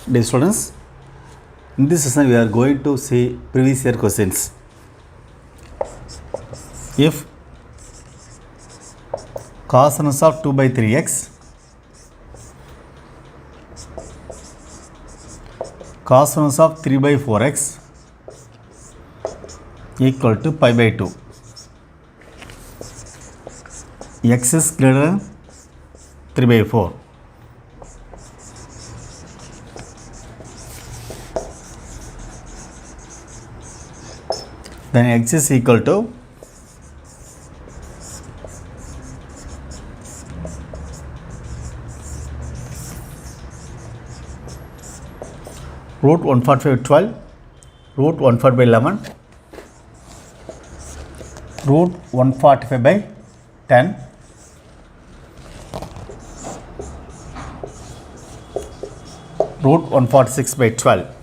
Dear students, in this session we are going to see previous year questions. If cosinus of 2 by 3x, cosinus of 3 by 4x equal to pi by 2, x is greater than 3 by 4. Then x is equal to root 145 12, root 145 by 11, root 145 by 10, root 146 by 12.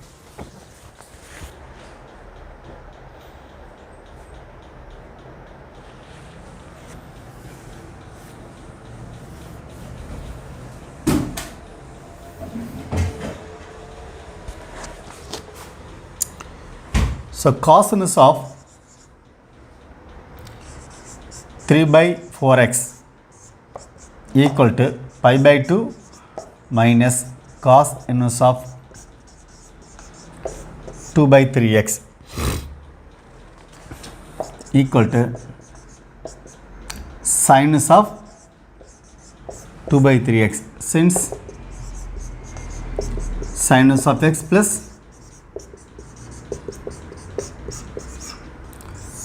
So cosinus of 3 by 4x equal to pi by 2 minus cos inverse of 2 by 3x equal to sinus of 2 by 3x, since sinus of x plus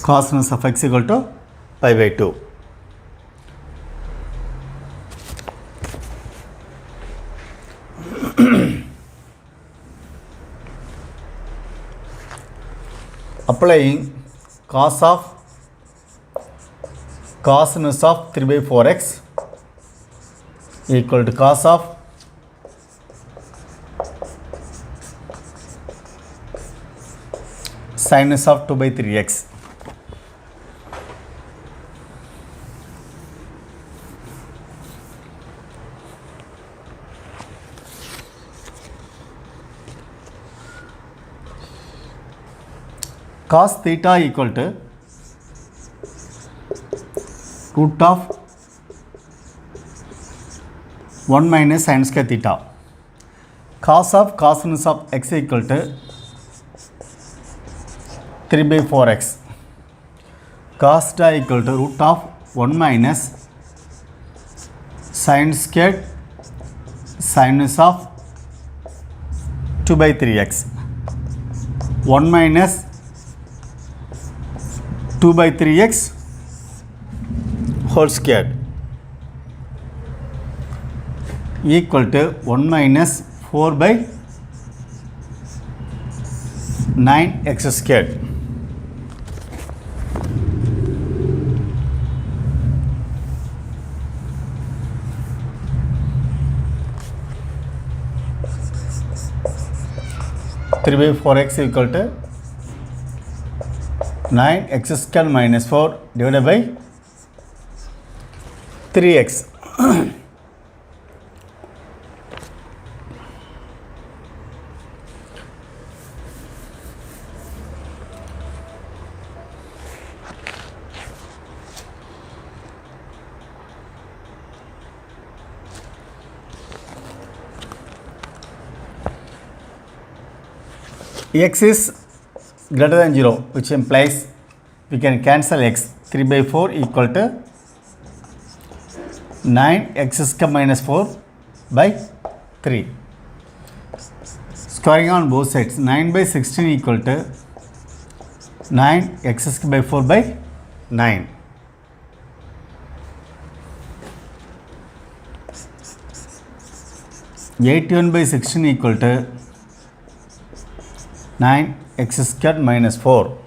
cosinus of x equal to pi by 2. Applying cosinus of 3 by 4x equal to cos of sinus of 2 by 3x. Cos theta equal to root of 1 minus sin square theta. Cos of cosinus of x equal to 3 by 4x. Cos theta equal to root of 1 minus sin square sinus of 2 by 3x. 1 minus 2 by 3x whole square equal to 1 minus 4 by 9x square. Three by 4x equal to 9x square minus 4 divided by 3x. X is greater than 0, which implies we can cancel x. 3 by 4 equal to 9x square minus 4 by 3. Squaring on both sides, 9 by 16 equal to 9x square by 4 by 9. $81 by 16 equal to 9x square minus 4.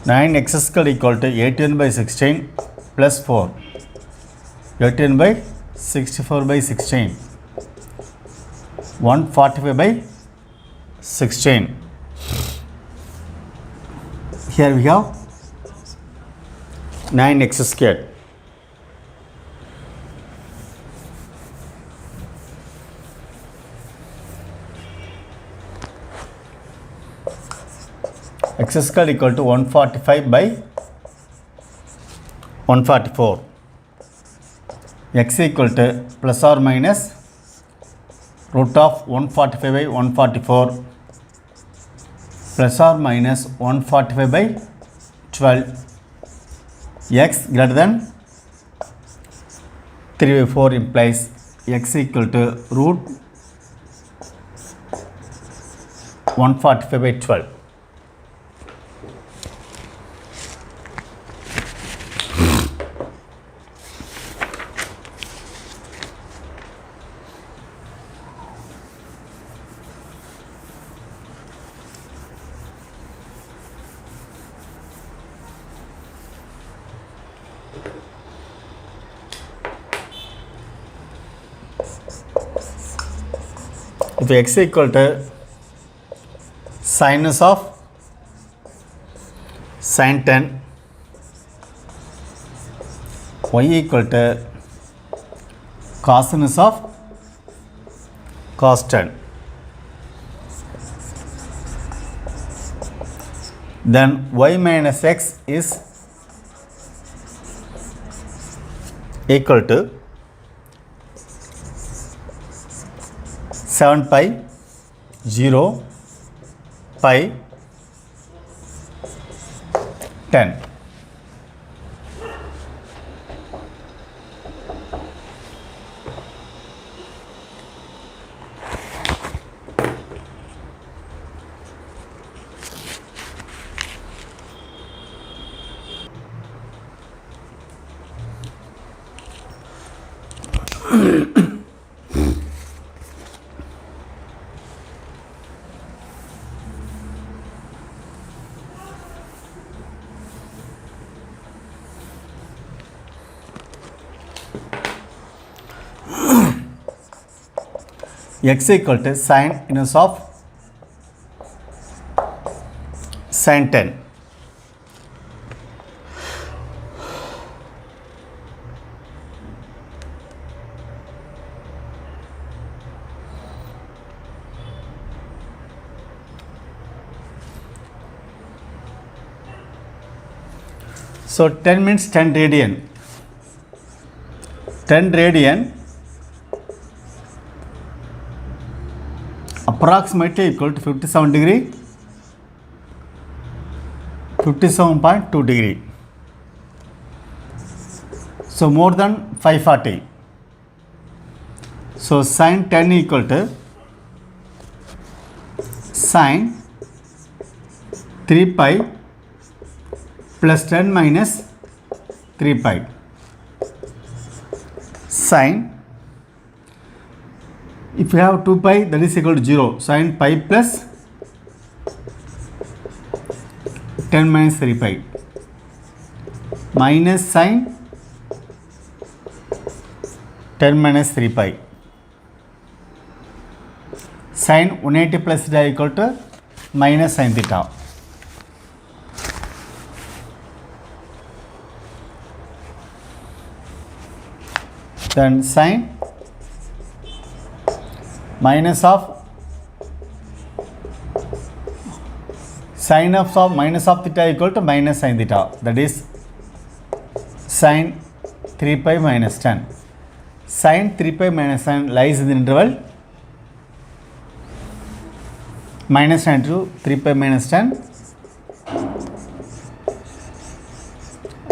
9x square equal to 81 by 16 plus 4. 81 by 64 by 16. 145 by 16. Here we have 9x squared. x square equal to 145 by 144. X equal to plus or minus root of 145 by 144 plus or minus 145 by 12. X greater than 3 by 4 implies x equal to root 145 by 12. If x equal to sinus of sin 10, y equal to cosinus of cos 10, then y minus x is equal to 7 pi 0 pi 10. X equal to sin inverse of sin 10. So 10 means 10 radian. 10 radian approximately equal to 57 degree, 57.2 degree. So more than 540. So sin 10 equal to sin 3 pi plus 10 minus 3 pi sin, if you have 2 pi, that is equal to 0. Sin pi plus 10 minus 3 pi minus sin 10 minus 3 pi. Sin 180 plus theta equal to minus sin theta. Then sin minus of sin of minus of theta equal to minus sin theta, that is sin 3 pi minus 10. Sin 3 pi minus 10 lies in the interval minus 10 to 3 pi minus 10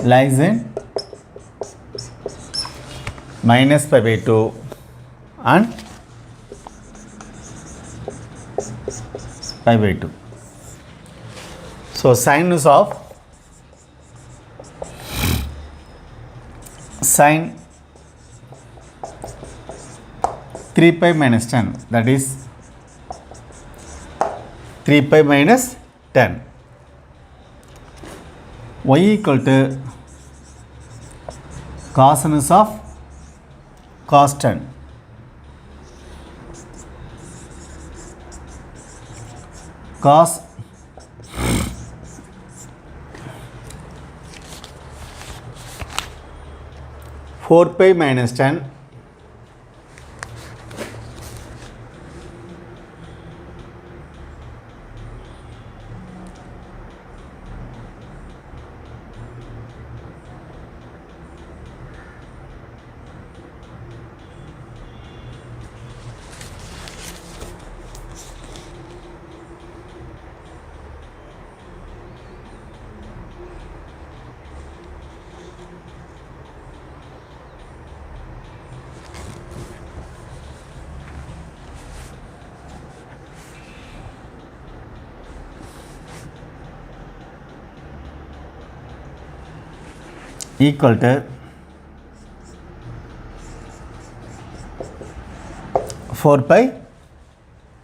lies in minus pi by 2 and pi by 2. So sinus of sin 3 pi minus 10, that is 3 pi minus 10, y equal to cosinus of cos 10. Cos 4 pi minus 10 equal to 4 pi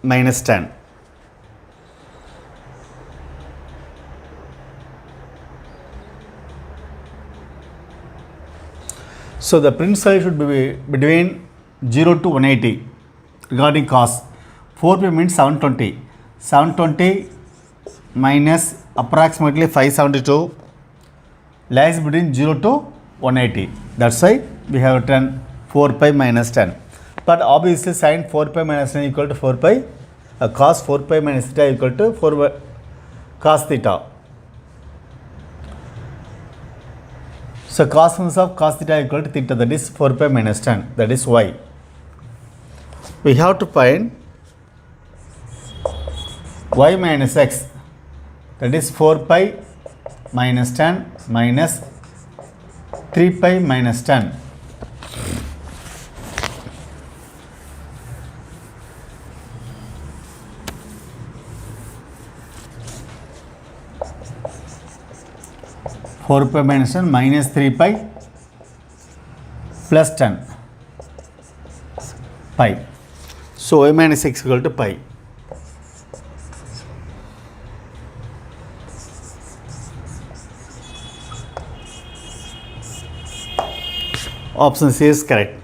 minus 10. So the print size should be between 0 to 180 regarding cos. 4 pi means 720. 720 minus approximately 572 lies between 0 to 180. That's why we have written 4 pi minus 10. But obviously sin 4 pi minus 10 equal to 4 pi, cos 4 pi minus theta equal to 4 pi cos theta. So cosines of cos theta equal to theta, that is 4 pi minus 10, that is y. We have to find y minus x, that is 4 pi minus 10 minus 3 pi minus 10. Four pi minus 10 minus 3 pi plus 10 pi. So y minus x equal to pi. Option C is correct.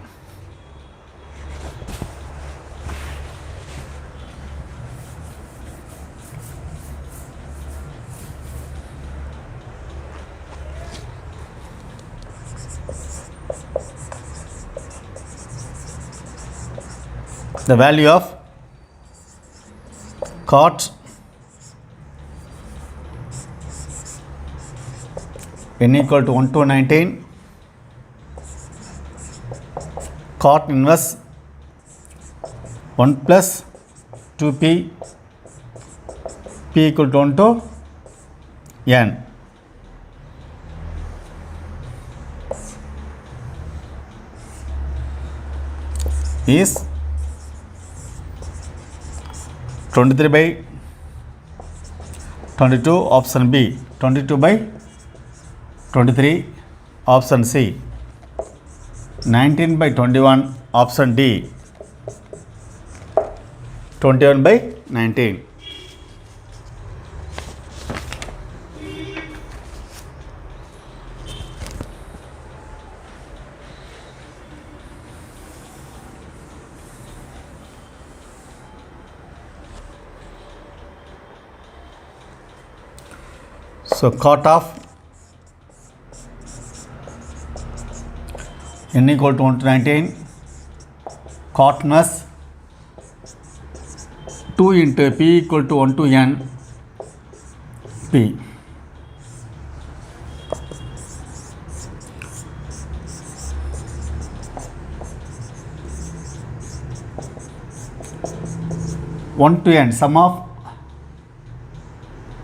The value of cot n equal to 1 to 19, cot inverse 1 plus 2p, p equal to 1 to n. Is 23 by 22, option B. 22 by 23, option C. 19 by 21, option D. 21 by 19. So cot of n equal to 1 to 19, cotness 2 into p equal to 1 to n p. One to n, sum of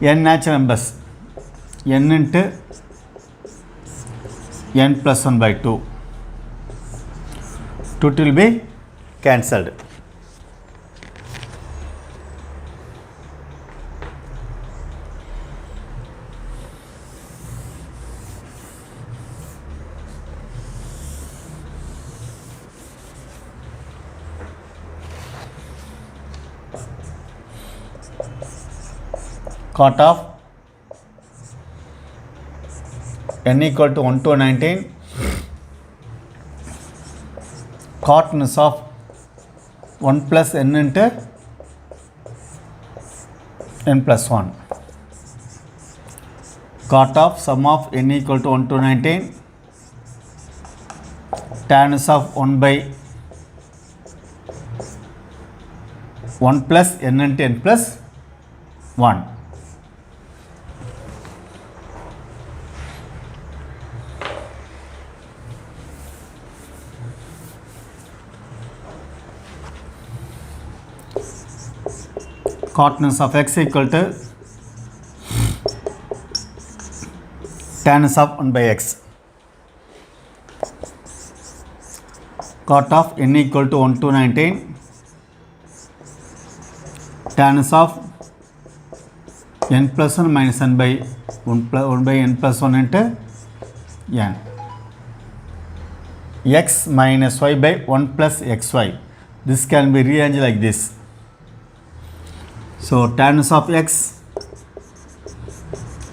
n natural numbers, n into n plus 1 by 2. 2 will be cancelled. Cot of n equal to 1 to 19, cotness of 1 plus n into n plus 1. Cot of sum of n equal to 1 to 19, tannus of 1 by 1 plus n into n plus 1. Cotness of x equal to tannus of 1 by x. Cot of n equal to 1 to 19, tannus of n plus 1 minus n by 1 by n plus 1 into n. x minus y by 1 plus xy. This can be rearranged like this. So tangents of x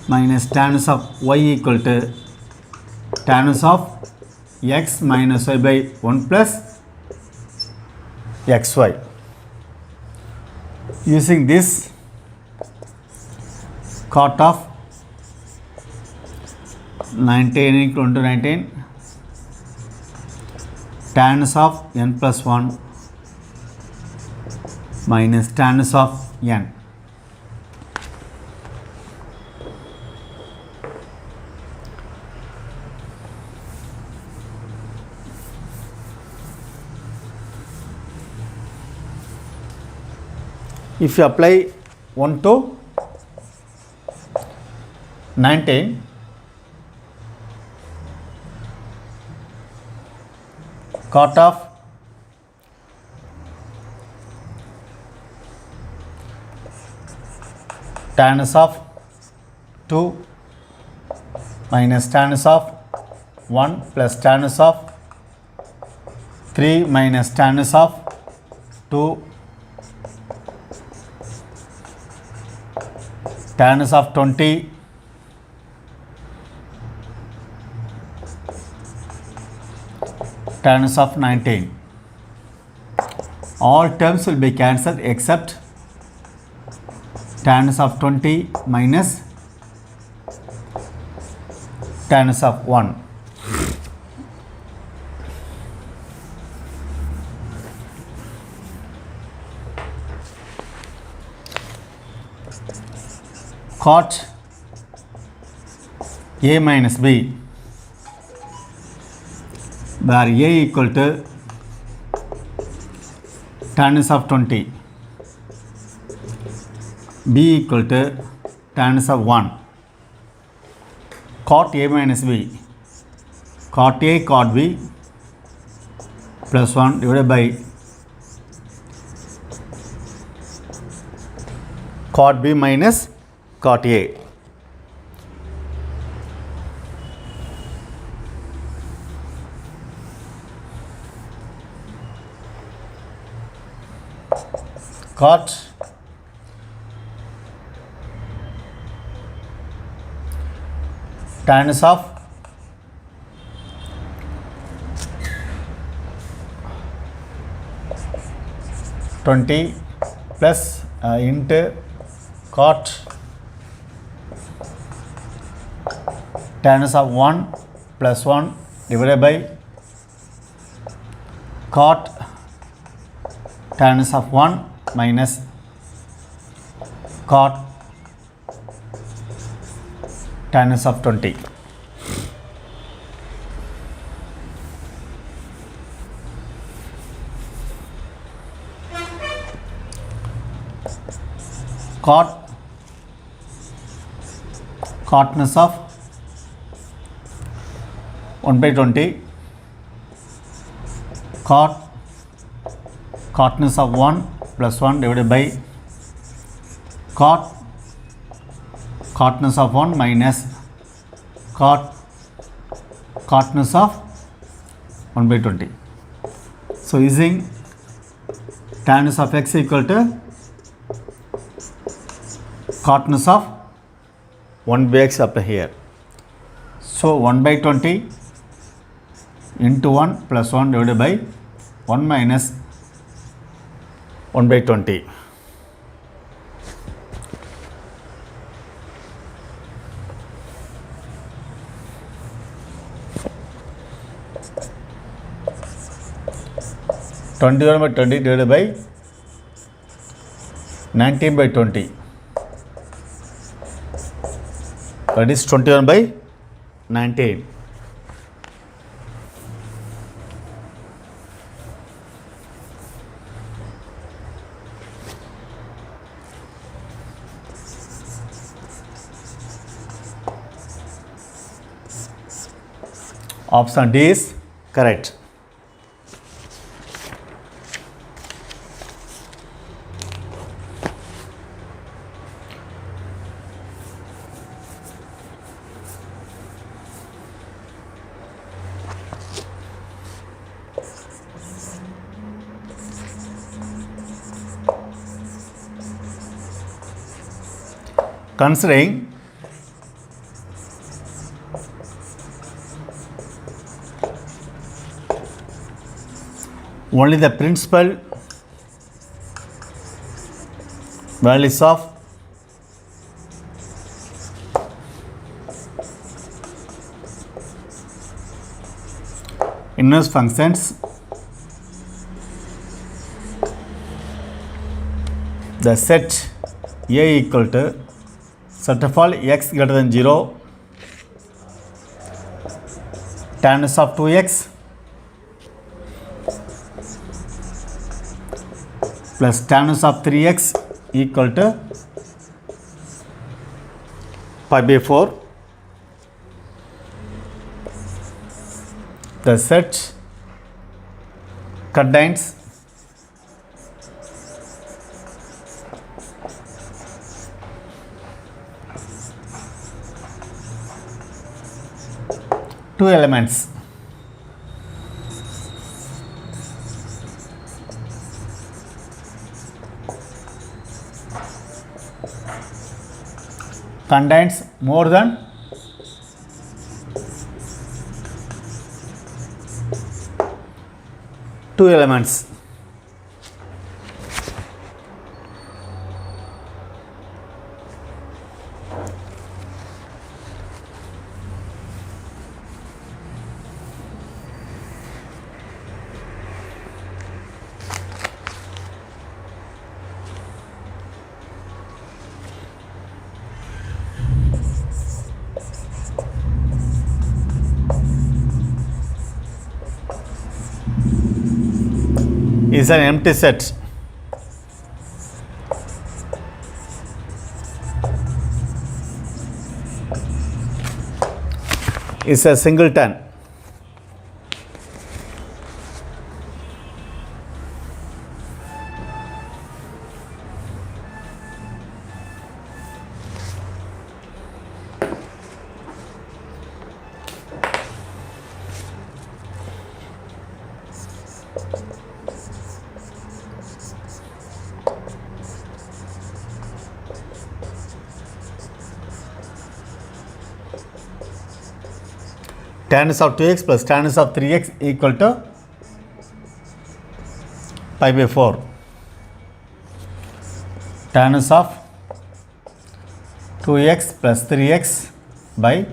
minus tangents of y equal to tangents of x minus y by 1 plus xy. Using this, cot of 19 equal to 19, tangents of n plus 1 minus tangents of n. If you apply 1 to 19, cot of tangents of 2 minus tangents of 1 plus tangents of 3 minus tangents of 2 tangents of 20 tangents of 19. All terms will be cancelled except tangents of 20 minus tangents of 1. Cot a minus b, where a equal to tangents of 20, b equal to tangents of 1. Cot a minus b, cot a cot b plus 1 divided by cot b minus cot a. Cot tangents of 20 plus into cot tangents of 1 plus 1 divided by cot tangents of 1 minus cot tangents of 20. Cotness of 1 by 20, cotness of 1 plus 1 divided by cotness of 1 minus cotness of 1 by 20. So using tangents of x equal to cotness of 1 by x up here. So 1 by 20 into 1 plus 1 divided by 1 minus 1 by 20. (21 by 20) divided by 19 by 20. That is 21 by 19. Option D is correct. considering only the principal values of inverse functions, the set A equal to set of all x greater than 0 tan inverse of 2x plus tan inverse of 3x equal to pi by 4. The set contains two elements. Contains more than two elements. Is an empty set. Is a singleton. Tan inverse of 2x plus tan inverse of 3x equal to pi by 4. Tan inverse of 2x plus 3x by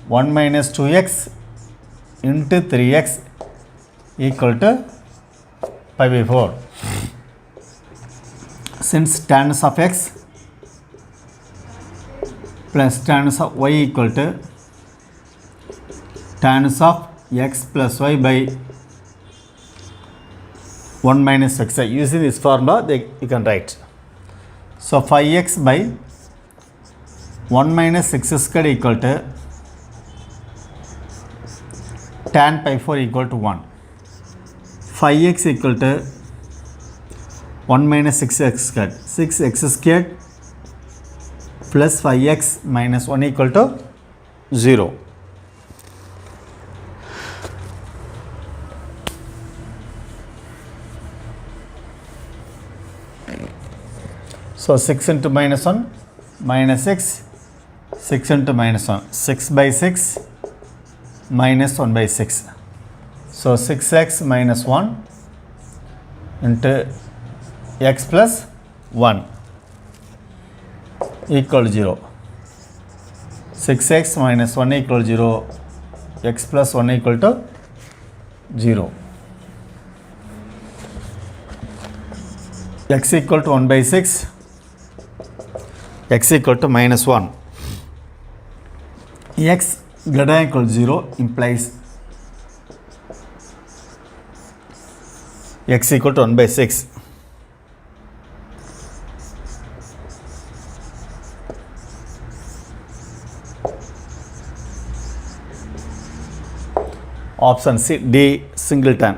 1 minus 2x into 3x equal to pi by 4. Since tan inverse of x plus tan inverse of y equal to tan inverse of x plus y by 1 minus x. Using this formula, you can write. So 5x by 1 minus x squared equal to tan pi 4 equal to 1. 5x equal to 1 minus 6x squared. 6x squared plus 5x minus 1 equal to 0. So 6 into minus 1 minus 6, 6 into minus 1, 6 by 6 minus 1 by 6. So 6x minus 1 into x plus 1 equal to 0. 6x minus 1 equal to 0, x plus 1 equal to 0. X equal to 1 by 6, x equal to minus 1. X greater than equal to 0 implies x equal to 1 by 6. Option C, D, singleton.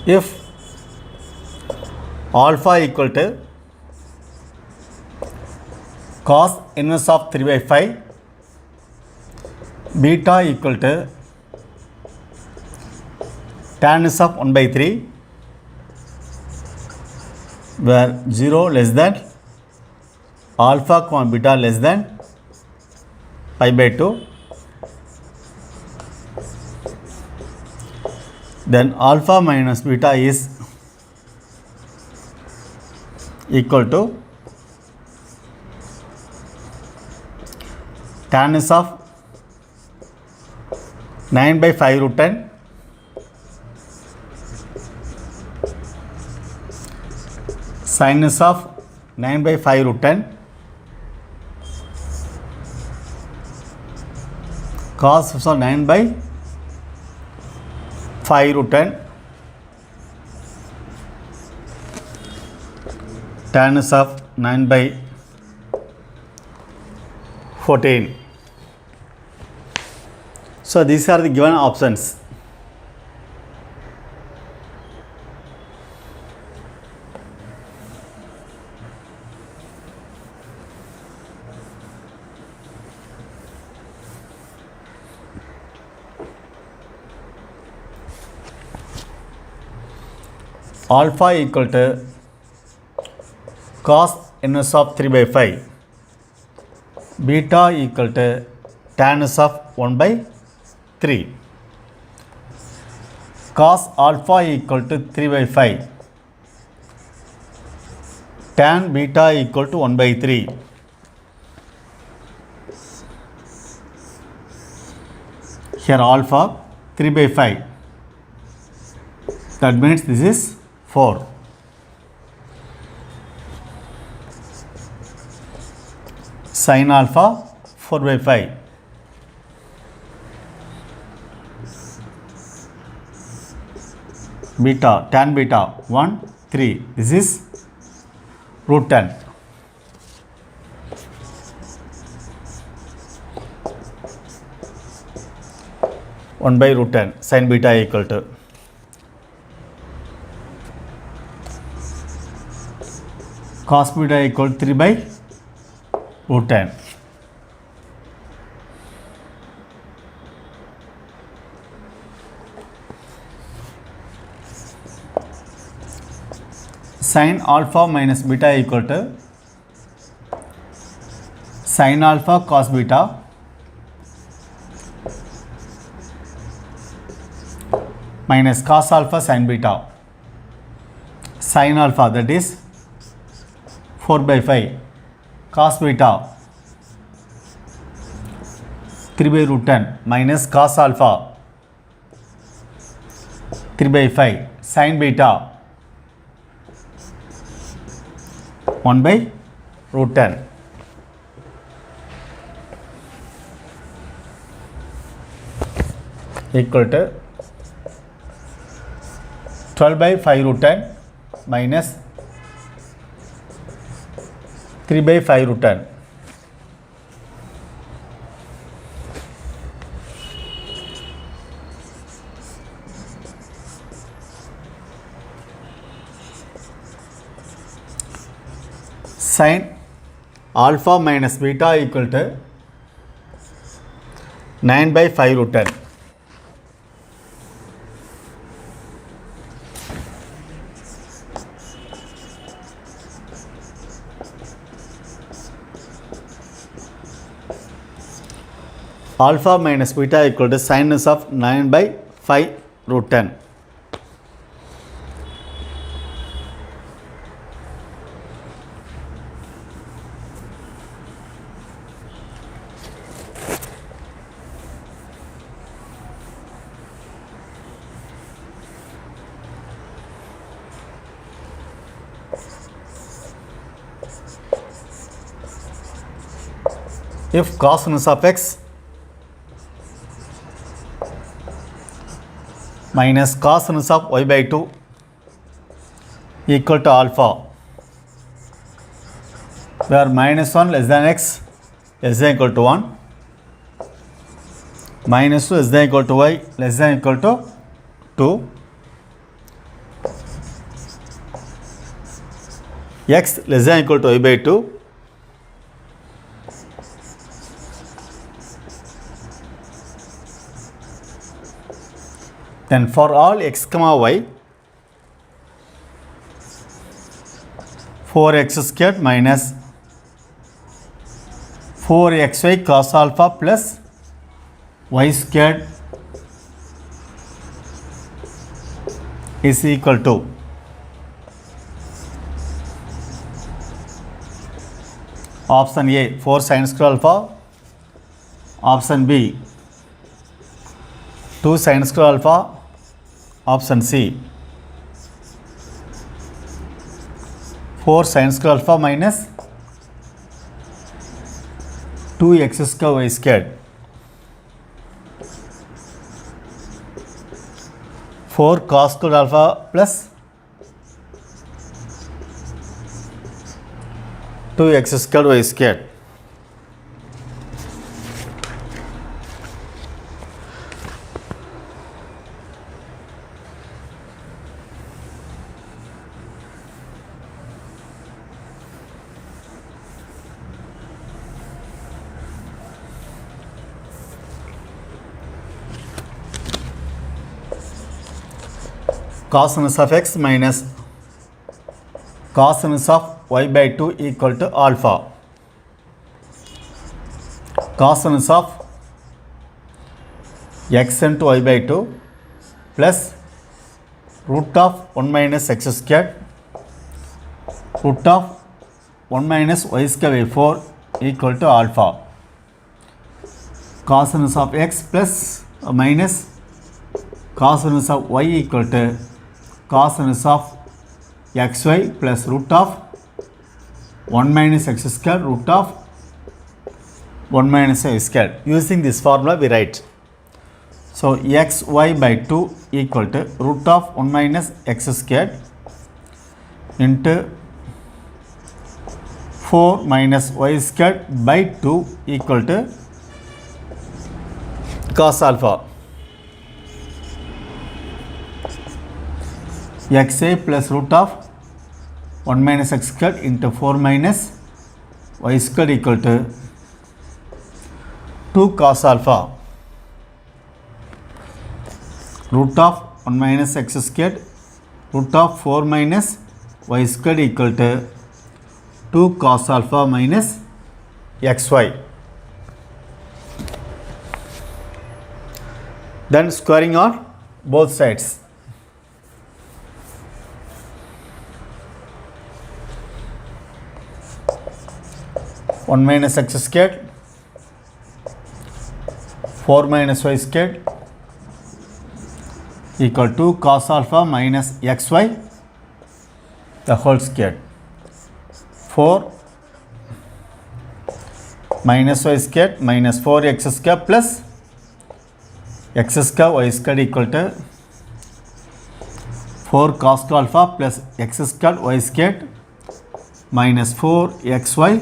If alpha equal to cos inverse of 3 by 5, beta equal to tan inverse of 1 by 3, where 0 less than alpha comma beta less than pi by 2, then alpha minus beta is equal to tan inverse of 9 by 5 root 10 sin inverse of 9 by 5 root 10 cos inverse of 9 by 5 root 10 tan inverse of 9 by 14. So these are the given options. Alpha equal to cos inverse of 3 by 5, beta equal to tan inverse of 1 by 3, cos alpha equal to 3 by 5, tan beta equal to 1 by 3. Here alpha 3 by 5, that means this is 4. Sin alpha 4 by 5. Beta, tan beta 1, 3. This is root 10. One by root 10. Sin beta equal to cos beta equal to 3 by root 10. Sin alpha minus beta equal to sin alpha cos beta minus cos alpha sin beta. Sin alpha, that is 4 by 5, cos beta 3 by root 10 minus cos alpha 3 by 5, sin beta 1 by root 10. Equal to 12 by 5 root 10 minus 3 by 5 root 10. Sin alpha minus beta equal to 9 by 5 root 10. Alpha minus beta equal to sin inverse of 9 by 5 root 10. If cos inverse of x minus cos inverse of y by 2 equal to alpha, where minus 1 less than x less than equal to 1, minus 2 less than equal to y less than equal to 2, x less than equal to y by 2, then for all x comma y, 4x squared minus 4xy cos alpha plus y squared is equal to option A 4 sin square alpha, option B 2 sin square alpha, option C 4 sin square alpha minus 2x square y squared, 4 cos square alpha plus 2x squared y squared. Cos inverse of x minus cos inverse of y by 2 equal to alpha. Cos inverse of x into y by 2 plus root of 1 minus x squared root of 1 minus y square by 4 equal to alpha. Cos inverse of x plus minus cos inverse of y equal to cos inverse of xy plus root of 1 minus x square root of 1 minus y square. Using this formula we write. So xy by 2 equal to root of 1 minus x square into 4 minus y square by 2 equal to cos alpha. Xa plus root of 1 minus x squared into 4 minus y squared equal to 2 cos alpha. Root of 1 minus x squared root of 4 minus y squared equal to 2 cos alpha minus xy. Then squaring on both sides. 1 minus x squared 4 minus y squared equal to cos alpha minus xy the whole squared. 4 minus y squared minus 4x squared plus x squared y squared equal to 4 cos alpha plus x squared y squared minus 4xy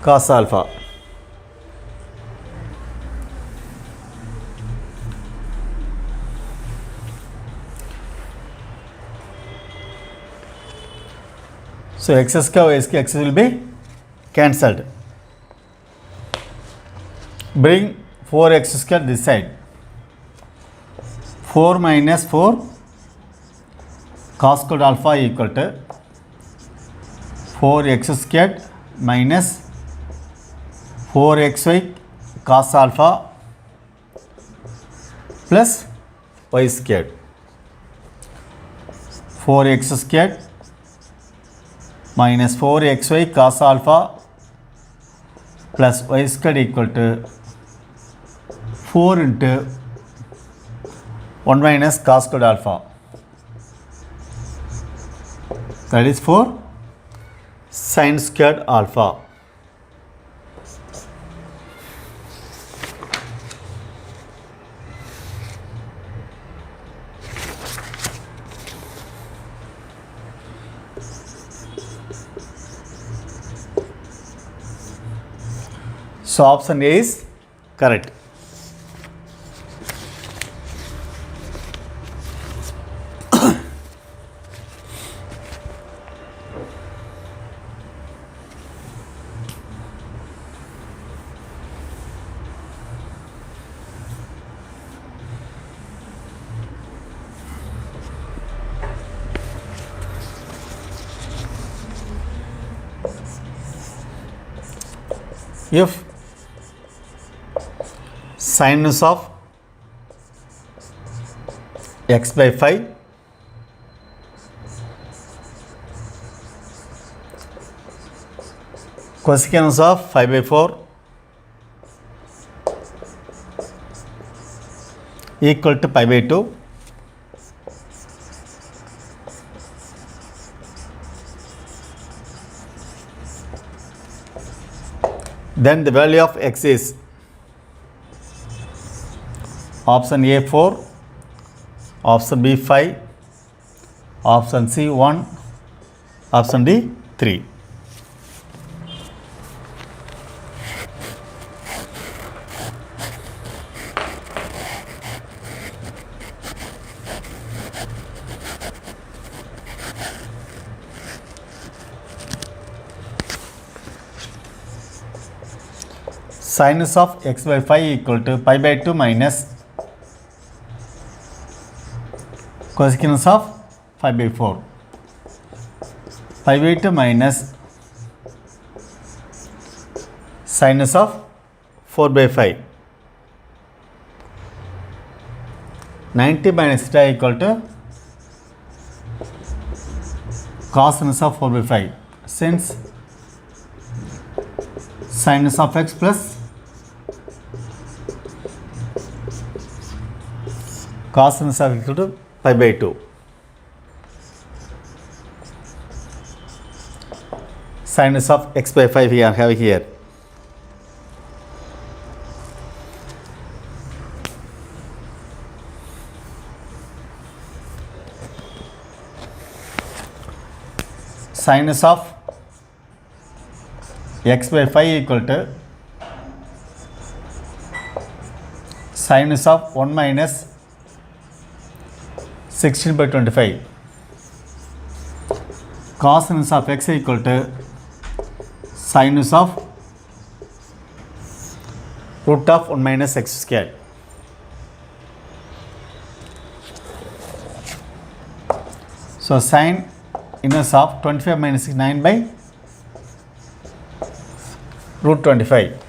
cos alpha. So x square y square x will be cancelled. Bring 4x square this side. 4 minus 4 cos squared alpha equal to 4x squared minus 4xy cos alpha plus y squared. 4x squared minus 4xy cos alpha plus y squared equal to 4 into 1 minus cos squared alpha. That is 4 sin squared alpha. So option A is correct. if sinus of x by 5 cosecant of 5 by 4 equal to pi by 2, then the value of x is option A 4, option B 5, option C 1, option D 3. Sinus of x by 5 equal to pi by 2 minus cosecant of 5 by 4. Pi by 2 minus sinus of 4 by 5. 90 minus theta equal to cosinus of 4 by 5. Since sinus of x plus cosinus of equal to pi by 2. Sinus of x by 5 we are having here. Sinus of x by 5 equal to sinus of 1 minus 16 by 25. Cosinus of x equal to sinus of root of 1 minus x square. So sin inverse of 25 minus 9 by root 25.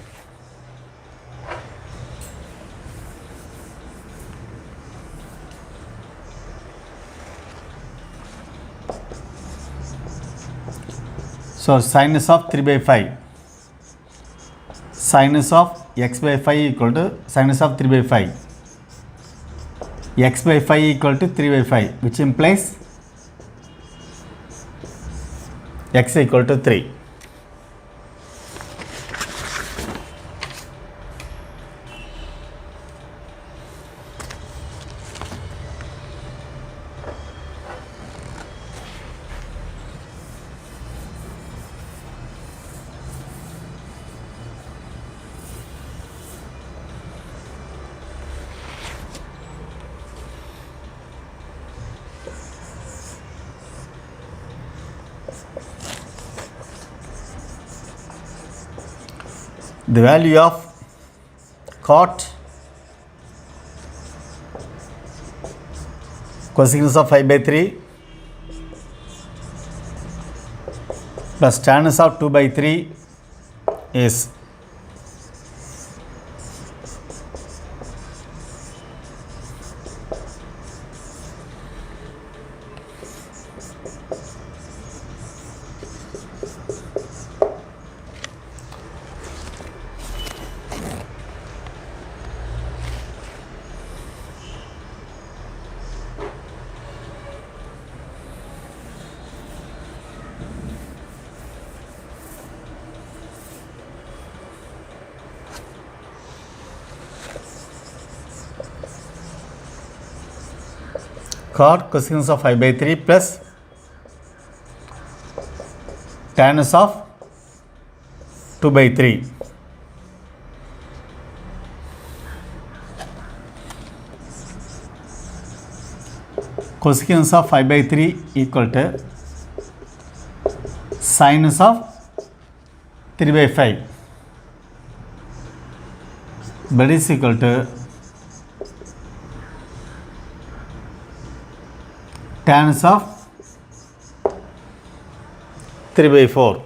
So sinus of 3 by 5. Sinus of x by 5 equal to sinus of 3 by 5. X by 5 equal to 3 by 5, which implies x equal to 3. The value of cot cosecant of 5 by 3 plus tan of 2 by 3 is cot cosecant of 5 by 3 plus tan of 2 by 3. Cosecant of 5 by 3 equal to sinus of 3 by 5, that is equal to tan of 3 by 4.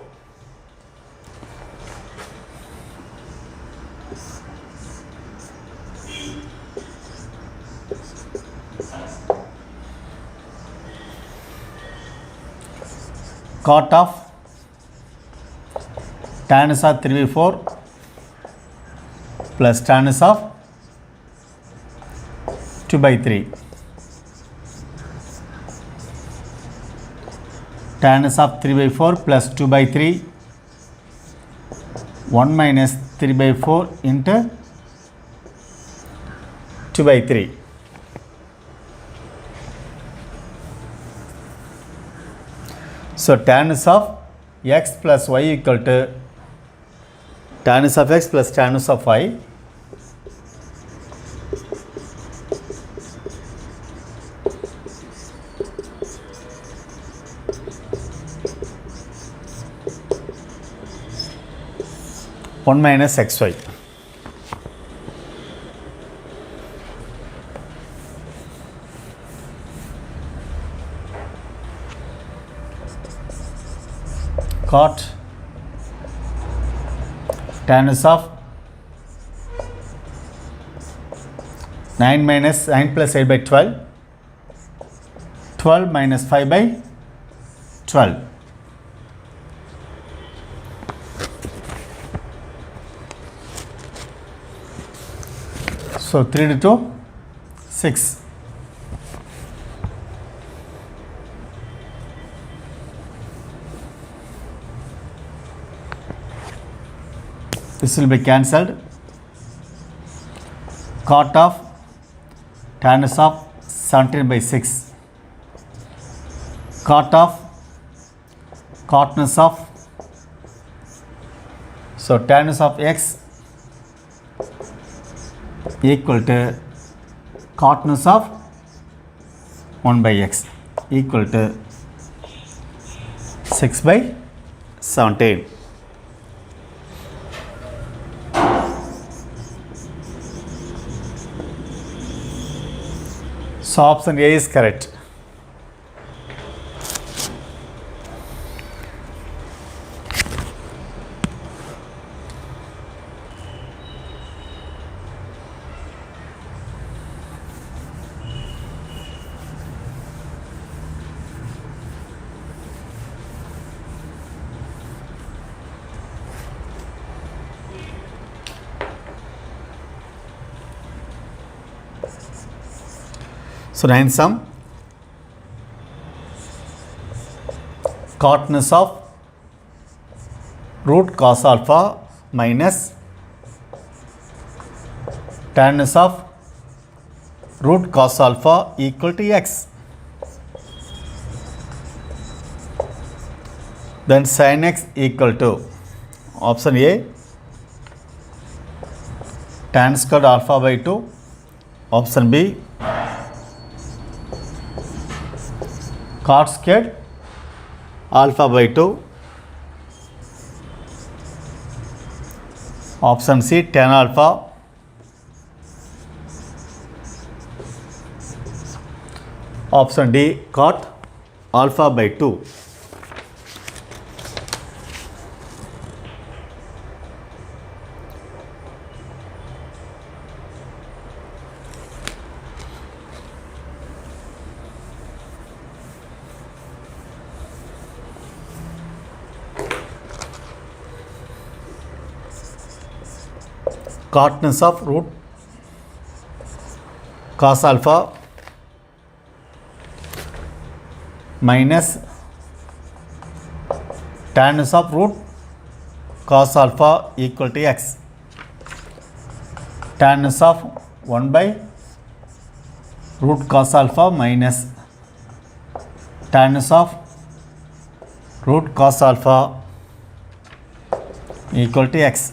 cot of tan of 3/4 plus tan of 2/3. Tan of 3/4 plus 2/3, 1 minus 3/4 into 2/3. So tan of x plus y equal to tan of x plus tan of y. One minus xy. Cot tan of 9 minus 9 plus 8/12, 12 minus 5/12. So 3 to 2, 6. This will be cancelled. Cot of tan of 17/6. Cot of cotness of, so tan of x equal to cotness of 1/x equal to 6/17. So option A is correct. So 9 sum, cotness of root cos alpha minus tan of root cos alpha equal to x. Then sin x equal to option A tan squared alpha by 2, option B cot squared alpha by 2, option C tan alpha, option D cot alpha by 2. Cotness of root cos alpha minus tan of root cos alpha equal to x. Tan of 1 by root cos alpha minus tan of root cos alpha equal to x.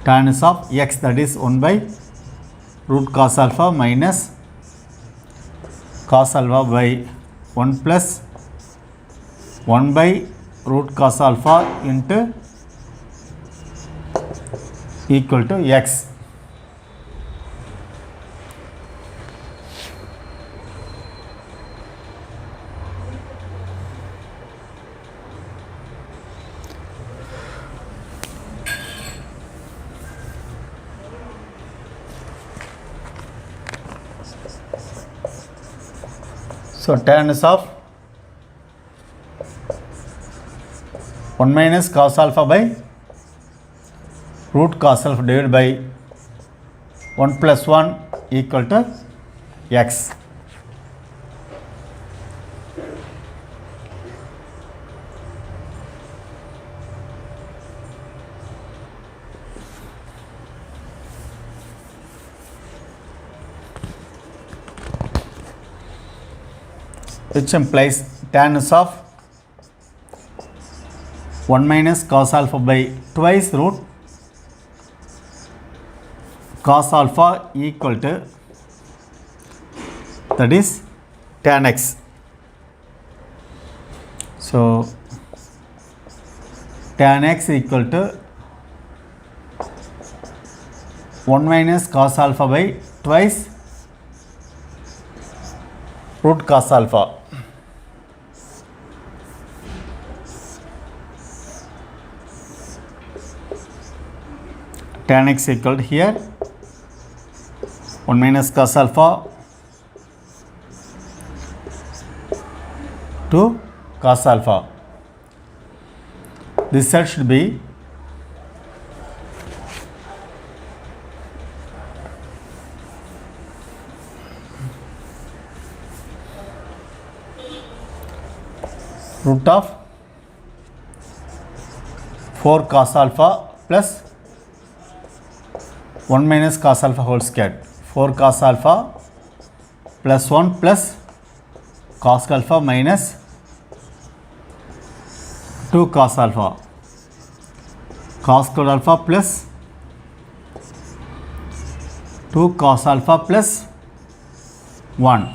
Tan of x, that is 1 by root cos alpha minus cos alpha by 1 plus 1 by root cos alpha into equal to x. So So tan is of 1 minus cos alpha by root cos alpha divided by 1 plus 1 equal to x. Which implies tan is of 1 minus cos alpha by twice root cos alpha equal to, that is tan x. So tan x equal to 1 minus cos alpha by twice root cos alpha. Tan x equal to here 1 minus cos alpha to cos alpha. This side should be root of 4 cos alpha plus 1 minus cos alpha whole squared. 4 cos alpha plus 1 plus cos alpha minus 2 cos alpha. Cos squared alpha plus 2 cos alpha plus 1.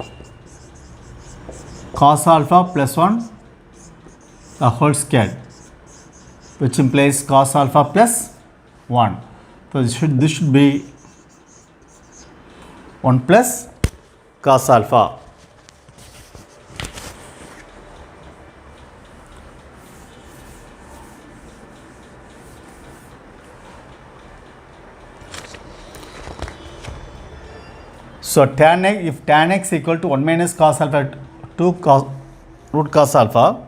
Cos alpha plus 1 the whole squared, which implies cos alpha plus 1. So this should be 1 plus cos alpha. So tan x, if tan x equal to 1 minus cos alpha to cos root cos alpha,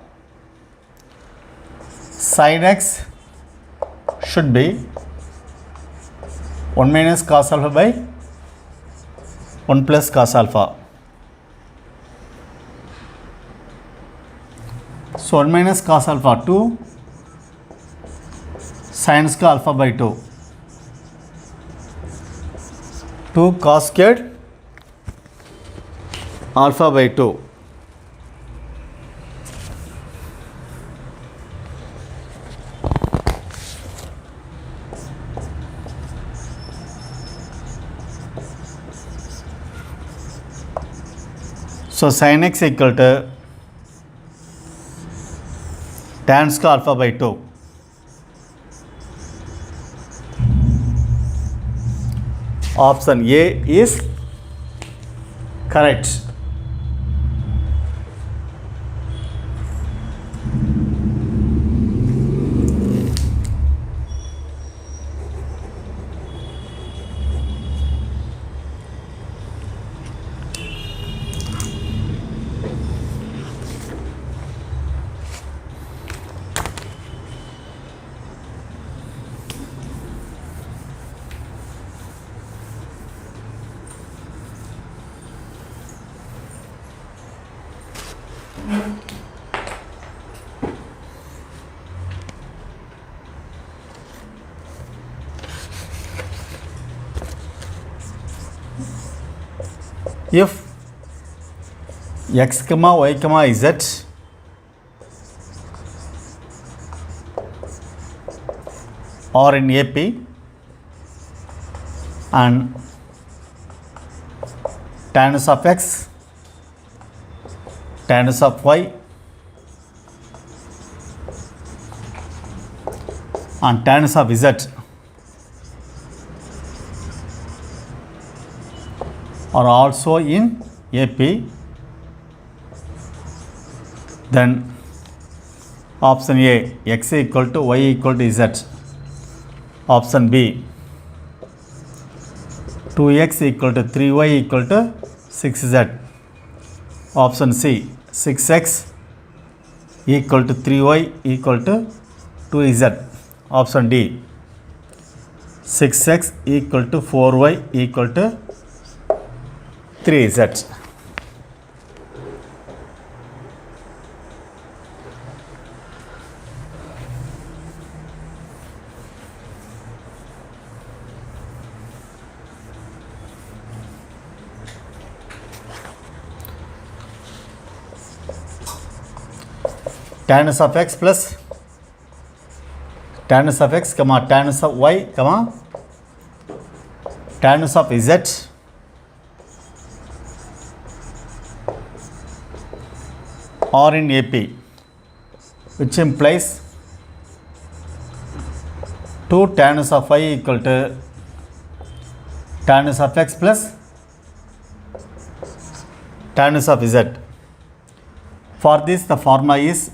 sin x should be 1 minus cos alpha by 1 plus cos alpha. So 1 minus cos alpha 2 sin square alpha by 2. 2 cos squared alpha by 2. So sin x equal to tan square alpha by 2. Option A is correct. If x comma y comma z are in AP and tan of x, tan of y and tan of z are also in AP, then option A x equal to y equal to z, option B 2x equal to 3y equal to 6z, Option C 6x equal to 3y equal to 2z. Option D 6x equal to 4y equal to 3z. Tangents of x plus tangents of x comma tangents of y comma tangents of z are in AP, which implies 2 tangents of y equal to tangents of x plus tangents of z. For this, the formula is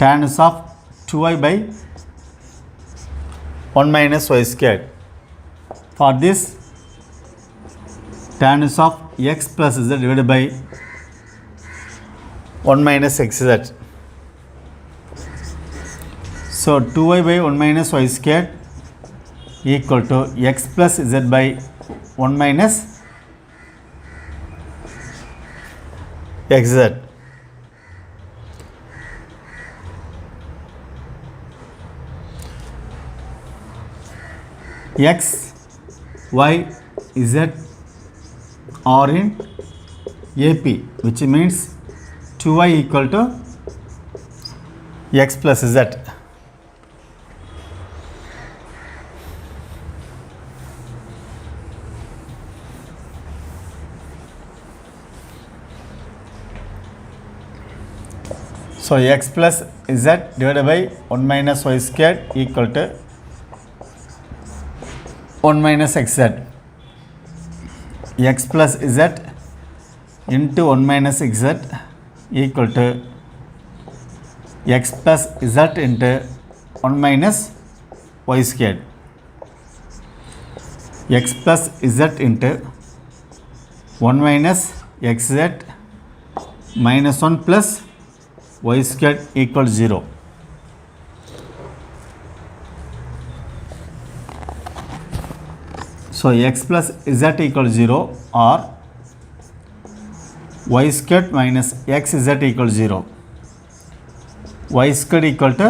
tangents of 2y by 1 minus y squared. For this, tangents of x plus z divided by 1 minus xz. So 2y by 1 minus y squared equal to x plus z by 1 minus xz. X, y, z are in AP, which means 2y equal to x plus z. So x plus z divided by 1 minus y squared equal to 1 minus xz. X plus z into 1 minus xz equal to x plus z into 1 minus y squared. X plus z into 1 minus xz minus 1 plus y squared equals 0. So x plus z equals 0 or y squared minus xz equals 0. Y squared equal to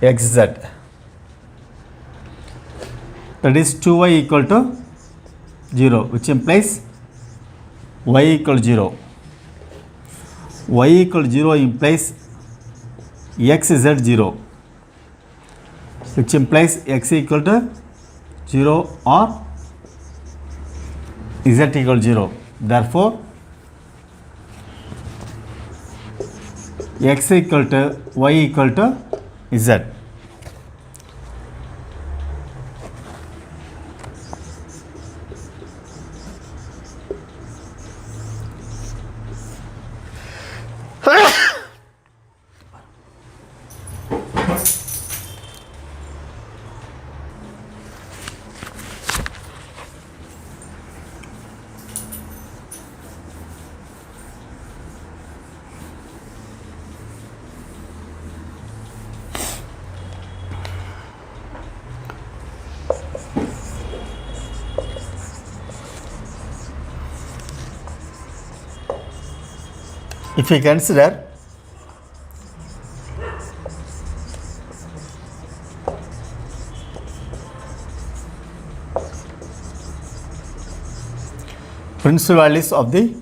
xz. That is 2y equal to 0, which implies y equals 0. Y equals 0 implies x z 0, which implies x equal to 0 or z equal 0. Therefore, x equal to y equal to z. If we consider principal values of the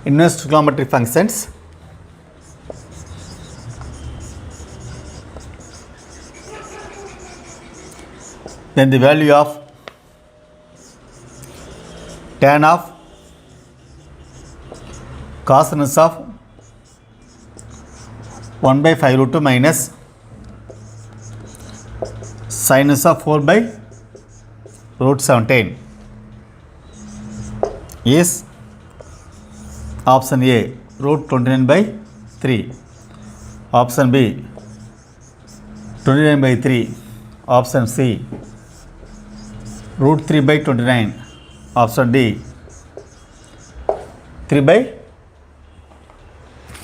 inverse trigonometric functions, then the value of tan of cosinus of 1 by 5 root 2 minus sinus of 4 by root 17 is option A root 29 by 3, option B 29 by 3, option C root 3 by 29, option D 3 by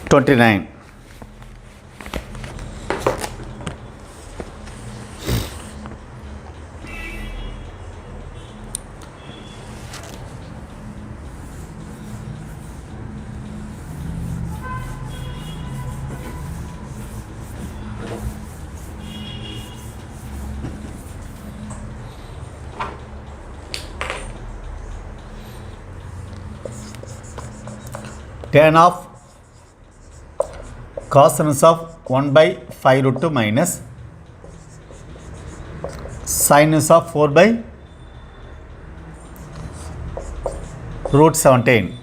29. Tan of cosine of 1 by 5 root 2 minus sin of 4 by root 17.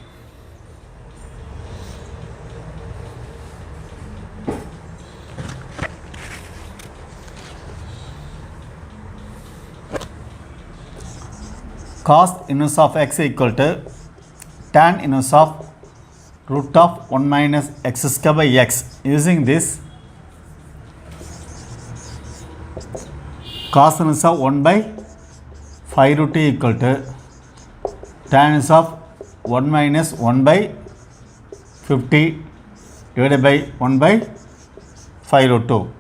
Cos inverse of x equal to tan inverse of root of 1 minus x square by x. Using this, cos inverse of 1 by 5 root 2 equal to tan inverse of 1 minus 1 by 50 divided by 1 by 5 root 2.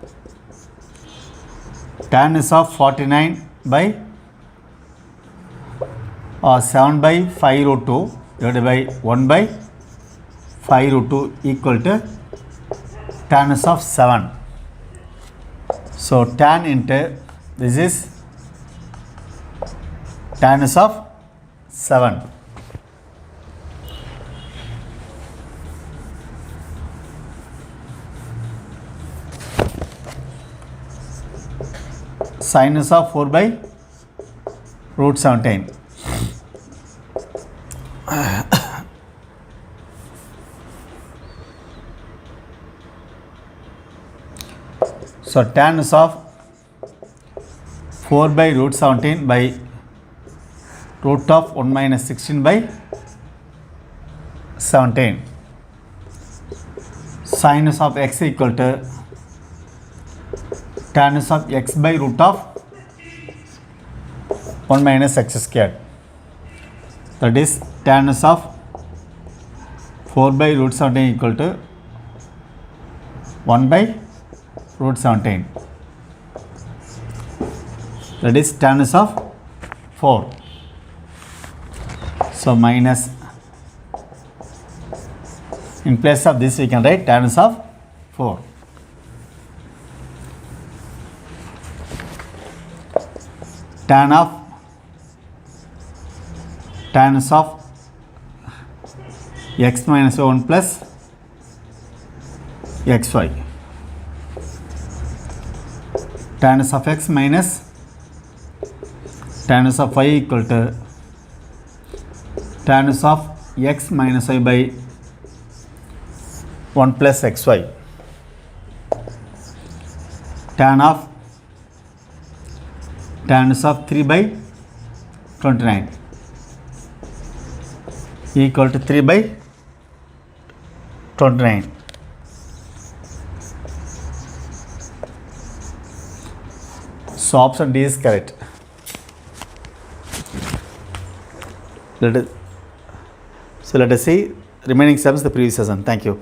Tan inverse of 49 by 7 by 5 root 2 divided by 1 by 5 root 2 equal to tan inverse of 7. So tan into this is tan inverse of 7. Sin inverse of 4 by root 17. So tan inverse of 4 by root 17 by root of 1 minus 16 by 17. Sin inverse of x equal to tan inverse of x by root of 1 minus x squared. That is tan inverse of 4 by root 17 equal to 1 by root 17. That is tan inverse of 4. So minus, in place of this we can write tan inverse of 4. Tan inverse of x minus 1 plus xy. Tan inverse of x minus tan inverse of y equal to tan inverse of x minus y by 1 plus xy. Tan inverse of 3 by 29 equal to 3 by 29. So option D is correct. Let us see remaining steps the previous session. Thank you.